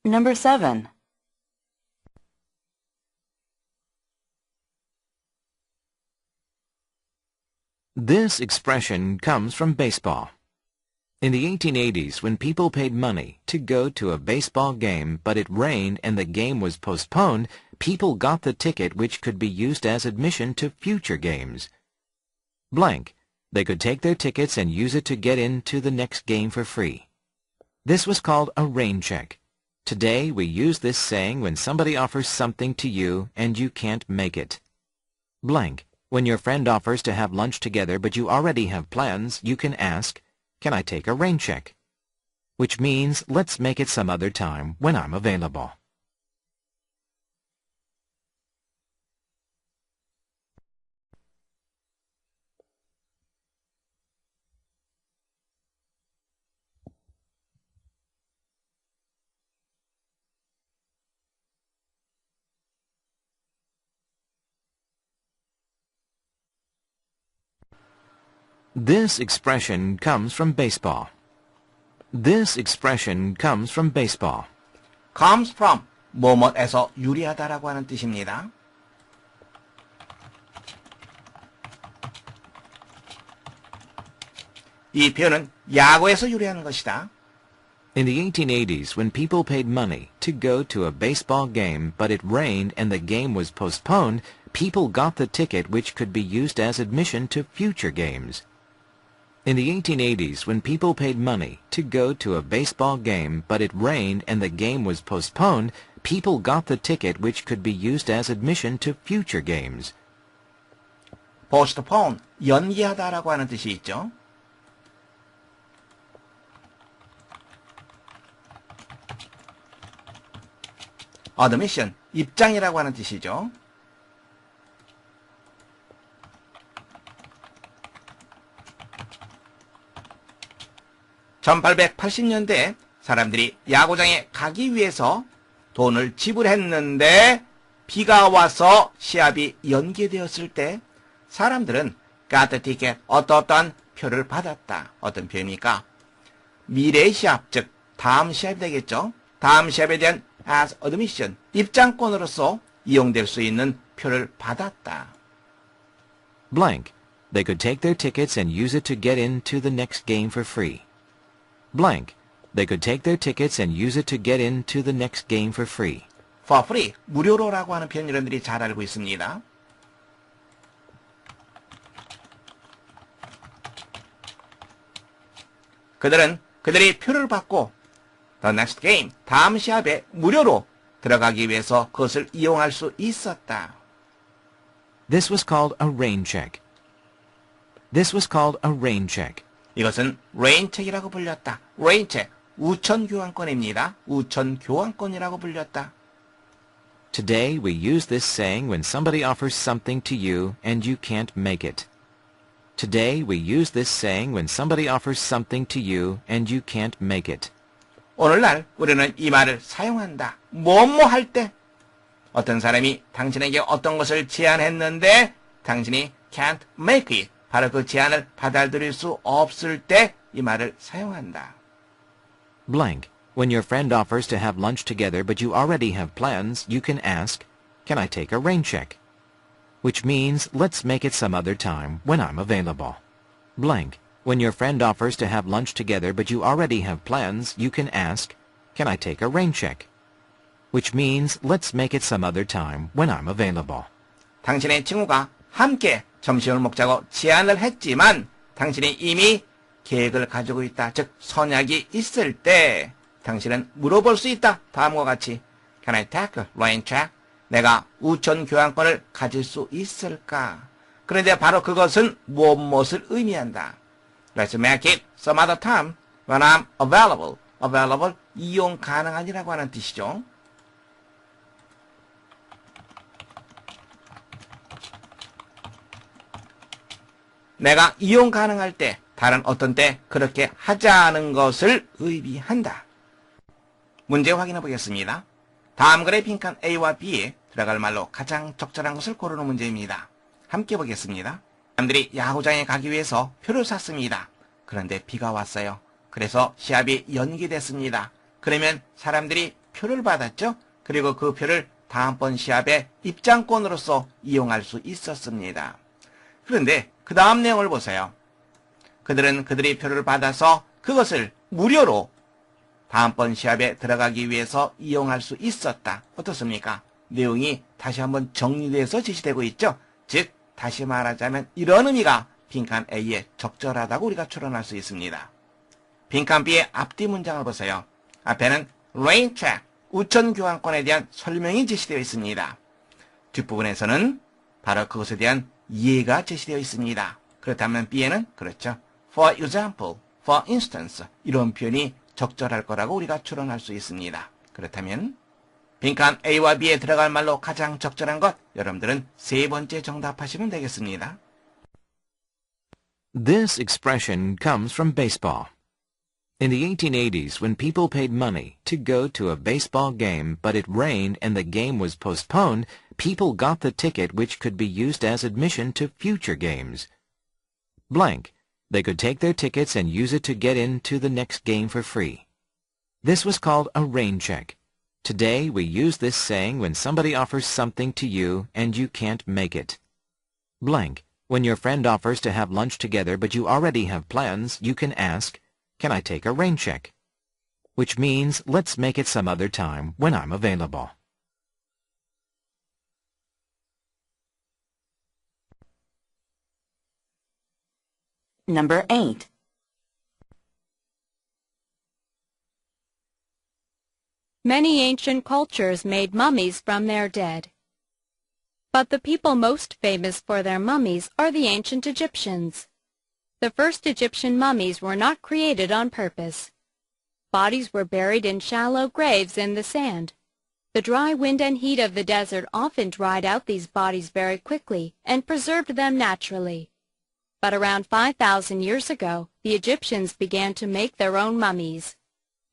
Number 7. This expression comes from baseball. In the 1880s, when people paid money to go to a baseball game but it rained and the game was postponed, people got the ticket which could be used as admission to future games. Blank. They could take their tickets and use it to get into the next game for free. This was called a rain check. Today, we use this saying when somebody offers something to you and you can't make it. Blank. When your friend offers to have lunch together but you already have plans, you can ask, "Can I take a rain check?" Which means, let's make it some other time when I'm available. This expression comes from baseball. This expression comes from baseball. comes from, 뭐뭐에서 유래하다라고 하는 뜻입니다. 이 표현은 야구에서 유래하는 것이다. In the 1880s, when people paid money to go to a baseball game but it rained and the game was postponed, people got the ticket which could be used as admission to future games. In the 1880s, when people paid money to go to a baseball game but it rained and the game was postponed, people got the ticket which could be used as admission to future games. postpone, 연기하다라고 하는 뜻이 있죠. admission, 입장이라고 하는 뜻이죠. 1880년대에 사람들이 야구장에 가기 위해서 돈을 지불했는데 비가 와서 시합이 연기되었을 때 사람들은 got the ticket, 어떠한 표를 받았다. 어떤 표현입니까? 미래의 시합, 즉 다음 시합이 되겠죠. 다음 시합에 대한 as admission, 입장권으로서 이용될 수 있는 표를 받았다. Blank. They could take their tickets and use it to get into the next game for free. Blank. They could take their tickets and use it to get into the next game for free. for free, 무료로라고 하는 표현 여러분들이 잘 알고 있습니다. 그들이 표를 받고 the next game, 다음 시합에 무료로 들어가기 위해서 그것을 이용할 수 있었다. This was called a rain check. This was called a rain check. 이것은 레인책이라고 불렸다. 레인책, 우천교환권입니다. 우천교환권이라고 불렸다. Today we use this saying when somebody offers something to you and you can't make it. Today we use this saying when somebody offers something to you and you can't make it. 오늘날 우리는 이 말을 사용한다. 뭐뭐 할 때. 어떤 사람이 당신에게 어떤 것을 제안했는데 당신이 can't make it. 바로 그 제안을 받아들일 수 없을 때 이 말을 사용한다. Blank. When your friend offers to have lunch together but you already have plans, you can ask, "Can I take a rain check?" Which means, let's make it some other time when I'm available. Blank. When your friend offers to have lunch together but you already have plans, you can ask, "Can I take a rain check?" Which means, let's make it some other time when I'm available. 당신의 친구가 함께 점심을 먹자고 제안을 했지만 당신이 이미 계획을 가지고 있다. 즉 선약이 있을 때 당신은 물어볼 수 있다. 다음과 같이 Can I take a rain check? 내가 우천 교환권을 가질 수 있을까? 그런데 바로 그것은 무엇을 의미한다. Let's make it some other time when I'm available. available, 이용 가능한이라고 하는 뜻이죠. 내가 이용 가능할 때, 다른 어떤 때 그렇게 하자는 것을 의미한다. 문제 확인해 보겠습니다. 다음 글의 빈칸 A와 B에 들어갈 말로 가장 적절한 것을 고르는 문제입니다. 함께 보겠습니다. 사람들이 야구장에 가기 위해서 표를 샀습니다. 그런데 비가 왔어요. 그래서 시합이 연기됐습니다. 그러면 사람들이 표를 받았죠. 그리고 그 표를 다음번 시합에 입장권으로서 이용할 수 있었습니다. 그런데 그 다음 내용을 보세요. 그들은 그들의 표를 받아서 그것을 무료로 다음번 시합에 들어가기 위해서 이용할 수 있었다. 어떻습니까? 내용이 다시 한번 정리돼서 제시되고 있죠. 즉 다시 말하자면 이런 의미가 빈칸 A에 적절하다고 우리가 추론할 수 있습니다. 빈칸 B의 앞뒤 문장을 보세요. 앞에는 rain check, 우천 교환권에 대한 설명이 제시되어 있습니다. 뒷부분에서는 바로 그것에 대한 이해가 제시되어 있습니다. 그렇다면 B에는 그렇죠. For example, for instance 이런 표현이 적절할 거라고 우리가 추론할 수 있습니다. 그렇다면 빈칸 A와 B에 들어갈 말로 가장 적절한 것 여러분들은 세 번째 정답하시면 되겠습니다. This expression comes from baseball. In the 1880s, when people paid money to go to a baseball game but it rained and the game was postponed, people got the ticket which could be used as admission to future games. Blank. They could take their tickets and use it to get into the next game for free. This was called a rain check. Today, we use this saying when somebody offers something to you and you can't make it. Blank. When your friend offers to have lunch together but you already have plans, you can ask, "Can I take a rain check?" Which means, let's make it some other time when I'm available. Number 8. Many ancient cultures made mummies from their dead. But the people most famous for their mummies are the ancient Egyptians. The first Egyptian mummies were not created on purpose. Bodies were buried in shallow graves in the sand. The dry wind and heat of the desert often dried out these bodies very quickly and preserved them naturally. But around 5,000 years ago, the Egyptians began to make their own mummies.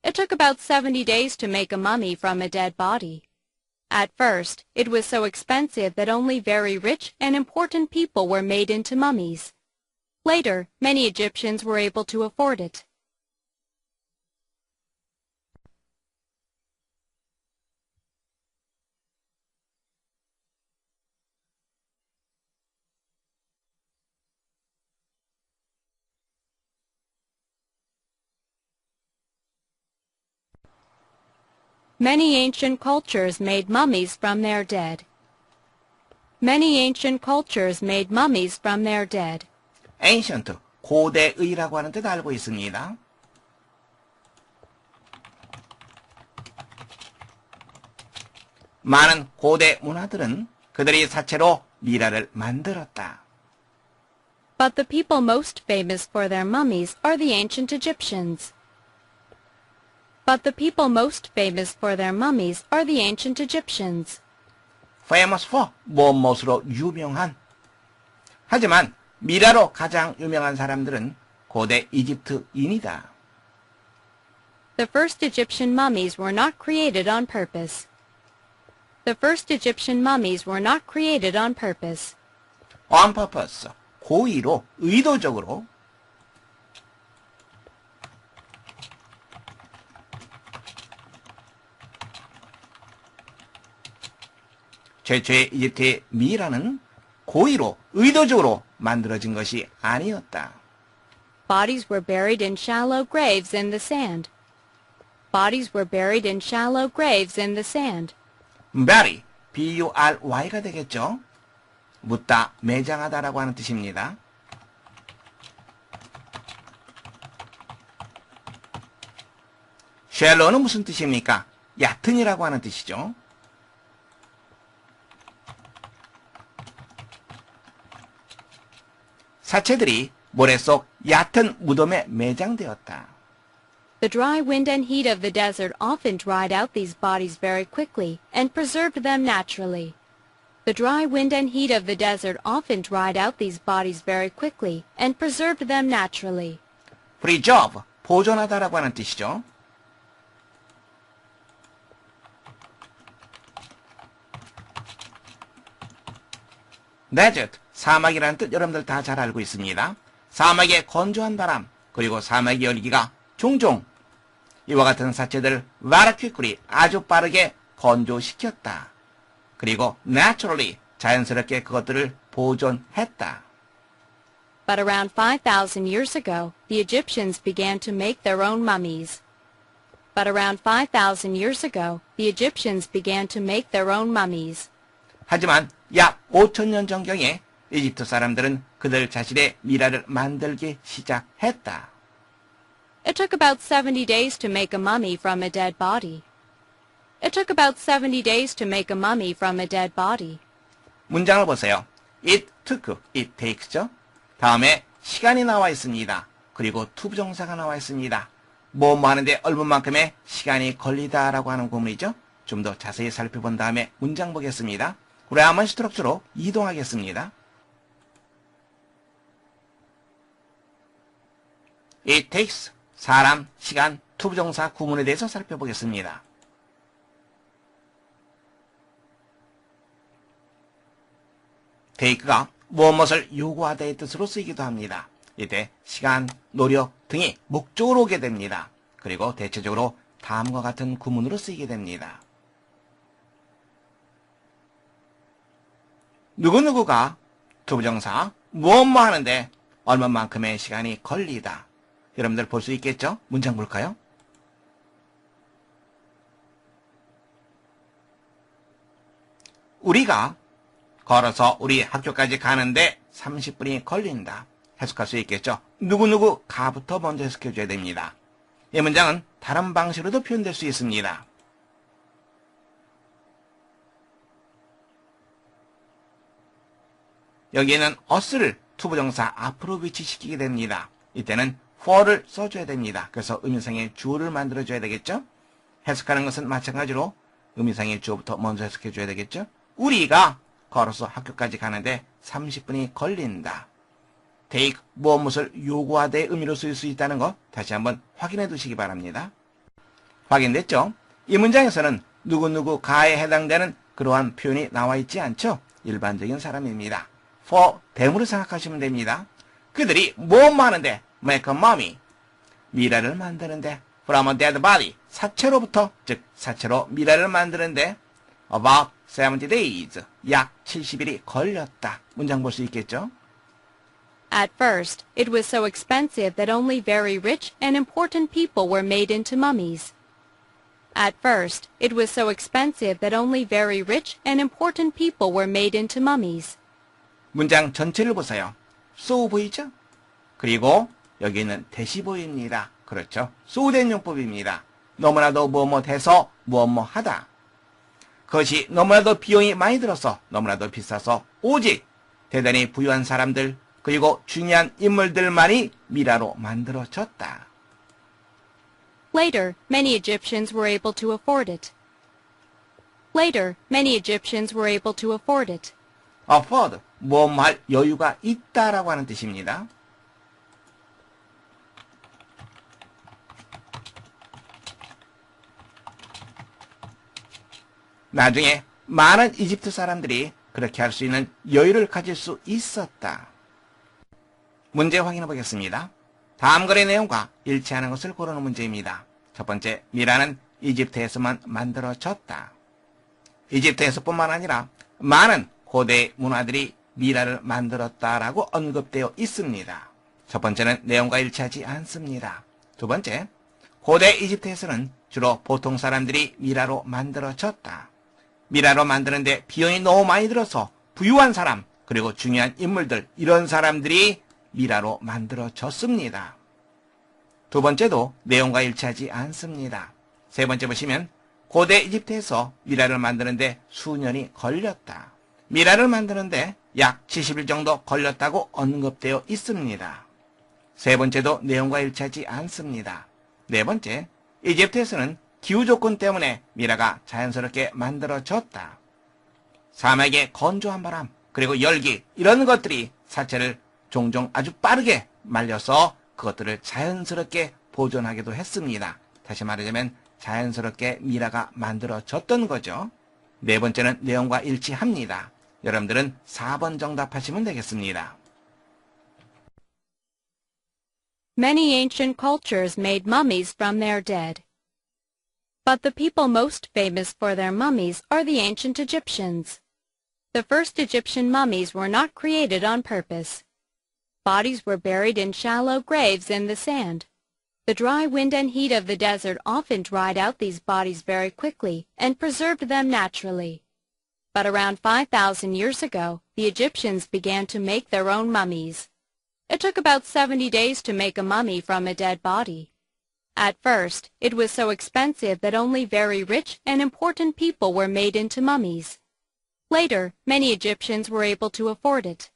It took about 70 days to make a mummy from a dead body. At first, it was so expensive that only very rich and important people were made into mummies. Later, many Egyptians were able to afford it. Many ancient cultures made mummies from their dead. Many ancient cultures made mummies from their dead. ancient, 고대의라고 하는 뜻 알고 있습니다. 많은 고대 문화들은 그들이 사체로 미라를 만들었다. But the people most famous for their mummies are the ancient Egyptians. But the people most famous for their mummies are the ancient Egyptians. famous for, 무엇으로 유명한. 하지만 미라로 가장 유명한 사람들은 고대 이집트인이다. The first Egyptian mummies were not created on purpose. The first Egyptian mummies were not created on purpose. on purpose, 고의로, 의도적으로. 최초의 이집트의 미라는 고의로, 의도적으로 만들어진 것이 아니었다. Bodies were buried in shallow graves in the sand. Bodies were buried in shallow graves in the sand. bury, B-U-R-Y가 되겠죠. 묻다, 매장하다라고 하는 뜻입니다. shallow는 무슨 뜻입니까? 얕은이라고 하는 뜻이죠. 사체들이 모래 속 얕은 무덤에 매장되었다. The dry wind and heat of the desert often dried out these bodies very quickly and preserved them naturally. The dry wind and heat of the desert often dried out these bodies very quickly and preserved them naturally. preserve, 보존하다라고 하는 뜻이죠. desert, 사막이라는 뜻 여러분들 다 잘 알고 있습니다. 사막의 건조한 바람, 그리고 사막의 열기가 종종 이와 같은 사체들을 very quickly 아주 빠르게 건조시켰다. 그리고 naturally 자연스럽게 그것들을 보존했다. But around 5,000 years ago, the Egyptians began to make their own mummies. But around 5,000 years ago, the Egyptians began to make their own mummies. 하지만 약 5,000년 전경에 이집트 사람들은 그들 자신의 미라를 만들기 시작했다. It took about 70 days to make a mummy from a dead body. It took about 70 days to make a mummy from a dead body. 문장을 보세요. It took, it takes죠. 다음에 시간이 나와 있습니다. 그리고 투부정사가 나와 있습니다. 뭐 하는데 얼마만큼의 시간이 걸리다라고 하는 구문이죠. 좀 더 자세히 살펴본 다음에 문장 보겠습니다. 그라머 스트럭처로 이동하겠습니다. It takes, 사람, 시간, 투부정사 구문에 대해서 살펴보겠습니다. take가 무엇을 요구하다의 뜻으로 쓰이기도 합니다. 이때 시간, 노력 등이 목적으로 오게 됩니다. 그리고 대체적으로 다음과 같은 구문으로 쓰이게 됩니다. 누구누구가 투부정사 무엇 하는데 얼마만큼의 시간이 걸리다. 여러분들 볼 수 있겠죠? 문장 볼까요? 우리가 걸어서 우리 학교까지 가는데 30분이 걸린다. 해석할 수 있겠죠? 누구누구 가부터 먼저 해석해줘야 됩니다. 이 문장은 다른 방식으로도 표현될 수 있습니다. 여기에는 us를 투부정사 앞으로 위치시키게 됩니다. 이때는 for를 써줘야 됩니다. 그래서 의미상의 주어를 만들어줘야 되겠죠? 해석하는 것은 마찬가지로 의미상의 주어부터 먼저 해석해줘야 되겠죠? 우리가 걸어서 학교까지 가는데 30분이 걸린다. take, 무엇을 요구하다의 의미로 쓰일 수 있다는 거 다시 한번 확인해 두시기 바랍니다. 확인됐죠? 이 문장에서는 누구누구 가에 해당되는 그러한 표현이 나와 있지 않죠? 일반적인 사람입니다. for 대물을 생각하시면 됩니다. 그들이 뭐 하는데 make a mummy, 미라를 만드는데 from a dead body, 사체로부터, 즉 사체로 미라를 만드는데 about 70 days, 약 70일이 걸렸다. 문장 볼 수 있겠죠? At first, it was so expensive that only very rich and important people were made into mummies. At first, it was so expensive that only very rich and important people were made into mummies. 문장 전체를 보세요. so 보이죠? 그리고 여기는 대시 보입니다. 그렇죠? 소된 용법입니다. 너무나도 뭐뭐해서 뭐뭐하다. 그것이 너무나도 비용이 많이 들어서 너무나도 비싸서 오직 대단히 부유한 사람들 그리고 중요한 인물들만이 미라로 만들어졌다. Later, many Egyptians were able to afford it. Later, many Egyptians were able to afford it. afford, 뭐할 여유가 있다라고 하는 뜻입니다. 나중에 많은 이집트 사람들이 그렇게 할 수 있는 여유를 가질 수 있었다. 문제 확인해 보겠습니다. 다음 글의 내용과 일치하는 것을 고르는 문제입니다. 첫 번째, 미라는 이집트에서만 만들어졌다. 이집트에서뿐만 아니라 많은 고대 문화들이 미라를 만들었다라고 언급되어 있습니다. 첫 번째는 내용과 일치하지 않습니다. 두 번째, 고대 이집트에서는 주로 보통 사람들이 미라로 만들어졌다. 미라로 만드는데 비용이 너무 많이 들어서 부유한 사람 그리고 중요한 인물들 이런 사람들이 미라로 만들어졌습니다. 두 번째도 내용과 일치하지 않습니다. 세 번째 보시면 고대 이집트에서 미라를 만드는데 수년이 걸렸다. 미라를 만드는데 약 70일 정도 걸렸다고 언급되어 있습니다. 세 번째도 내용과 일치하지 않습니다. 네 번째, 이집트에서는 기후 조건 때문에 미라가 자연스럽게 만들어졌다. 사막의 건조한 바람, 그리고 열기 이런 것들이 사체를 종종 아주 빠르게 말려서 그것들을 자연스럽게 보존하기도 했습니다. 다시 말하자면 자연스럽게 미라가 만들어졌던 거죠. 네 번째는 내용과 일치합니다. 여러분들은 4번 정답하시면 되겠습니다. Many ancient cultures made mummies from their dead. But the people most famous for their mummies are the ancient Egyptians. The first Egyptian mummies were not created on purpose. Bodies were buried in shallow graves in the sand. The dry wind and heat of the desert often dried out these bodies very quickly and preserved them naturally. But around 5,000 years ago, the Egyptians began to make their own mummies. It took about 70 days to make a mummy from a dead body. At first, it was so expensive that only very rich and important people were made into mummies. Later, many Egyptians were able to afford it.